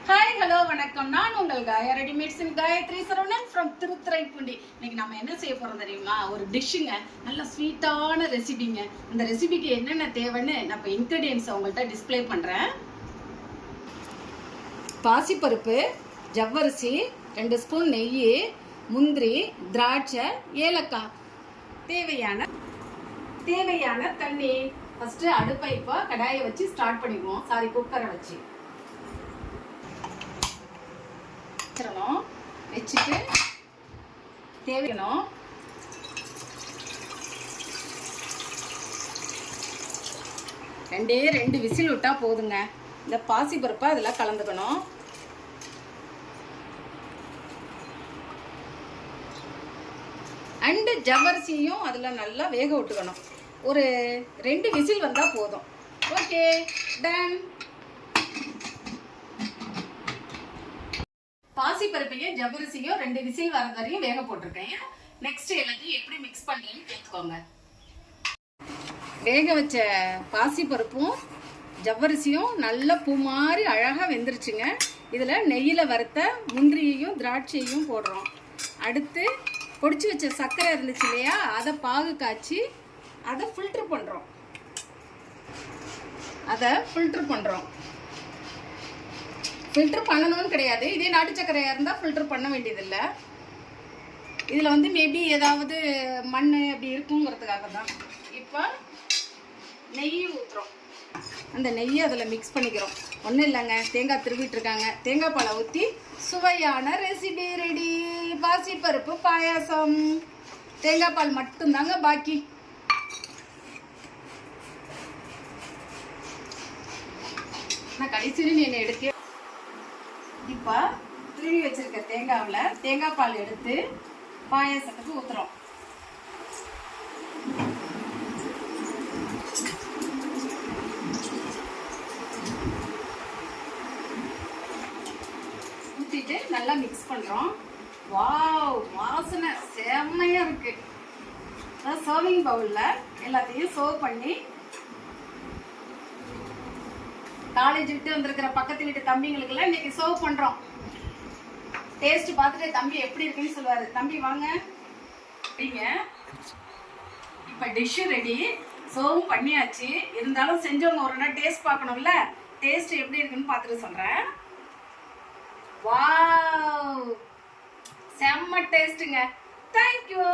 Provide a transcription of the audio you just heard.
Hi hello வணக்கம். நான் உங்கள் காயா ரெடிமேட்ஸ் காயத்ரி சரவணன் ஃப்ரம் திருத்துறைப்பூண்டி. இன்னைக்கு நம்ம என்ன செய்ய போறோம் தெரியுமா? ஒரு டிஷ்ஷுங்க, நல்ல ஸ்வீட்டான ரெசிபிங்க. அந்த ரெசிபிக்கு என்னென்ன தேவைன்னு நான் இப்போ இன்க்ரீடியன்ஸ் உங்கள்கிட்ட டிஸ்பிளே பண்றேன். பாசிப்பருப்பு, ஜவ்வரிசி, 2 ஸ்பூன் நெய், முந்திரி, திராட்சை, ஏலக்காய், தேவையான தண்ணி. ஃபர்ஸ்ட் அடுப்பை இப்போ கடாயை வச்சு ஸ்டார்ட் பண்ணிக்குவோம். குக்கரை வச்சு வச்சுட்டு தேவைக்கணும். ரெண்டு விசில் விட்டா போதுங்க. இந்த பாசி பருப்பை அதில் கலந்துக்கணும். அண்டு ஜவ்வரிசியும் அதில் நல்லா வேக விட்டுக்கணும். ஒரு 2 விசில் வந்தால் போதும். Okay, done. பாசி பருப்பையும் ஜவ்வரிசியும் 2 விசில் வர வரையும் வேக போட்டிருக்கேன். நெக்ஸ்ட் எல்லாத்தையும் எப்படி மிக்ஸ் பண்ணுறேன்னு கேட்டுக்கோங்க. வேக வச்ச பாசி பருப்பும் ஜவ்வரிசியும் நல்ல பூ மாதிரி அழகாக வெந்துருச்சுங்க. இதில் நெய்யில் வறுத்த முந்திரியையும் திராட்சையும் போடுறோம். அடுத்து பொடிச்சு வச்ச சர்க்கரை இருந்துச்சு இல்லையா, அதை பாகு காய்ச்சி அதை ஃபில்டர் பண்ணுறோம். ஃபில்டர் பண்ணணும்னு கிடையாது. இதே நாட்டு சர்க்கரையாக இருந்தால் ஃபில்டர் பண்ண வேண்டியதில்லை. இதில் வந்து மேபி ஏதாவது மண் அப்படி இருக்குங்கிறதுக்காக தான். இப்போ நெய் ஊற்றுறோம். அந்த நெய்யை அதில் மிக்ஸ் பண்ணிக்கிறோம். ஒன்றும் இல்லைங்க, தேங்காய் திருவிட்டுருக்காங்க. தேங்காய் பாலை ஊற்றி சுவையான ரெசிபி ரெடி. பாசிப்பருப்பு பாயாசம். தேங்காய் பால் மட்டும்தாங்க பாக்கி. நான் கடைசியில் என்னை எடுக்க இப்போ திருவி வச்சிருக்க தேங்காவில் தேங்காய் பால் எடுத்து பாயாசத்துக்கு ஊற்றுறோம். ஊற்றிட்டு நல்லா மிக்ஸ் பண்ணுறோம். வாவ், வாசனை செம்மையாக இருக்கு. சர்விங் பவுலில் எல்லாத்தையும் சர்வ் பண்ணி காலேஜ் விட்டு வந்திருக்கிற பக்கத்து வீட்டு தம்பிங்களுக்குலாம் இன்னைக்கு சர்வ் பண்றோம். டேஸ்ட் பார்த்துட்டு தம்பி எப்படி இருக்குன்னு சொல்லுவாரு. தம்பி வாங்க அப்படிங்க. இப்ப டிஷ் ரெடி, சர்வ் பண்ணியாச்சு. இருந்தாலும் செஞ்சவங்க ஒரு நாள் டேஸ்ட் பார்க்கணும்ல. டேஸ்ட் எப்படி இருக்குன்னு பார்த்துட்டு சொல்றேன். வாவ், செம்ம டேஸ்ட்டுங்க. தேங்க்யூ.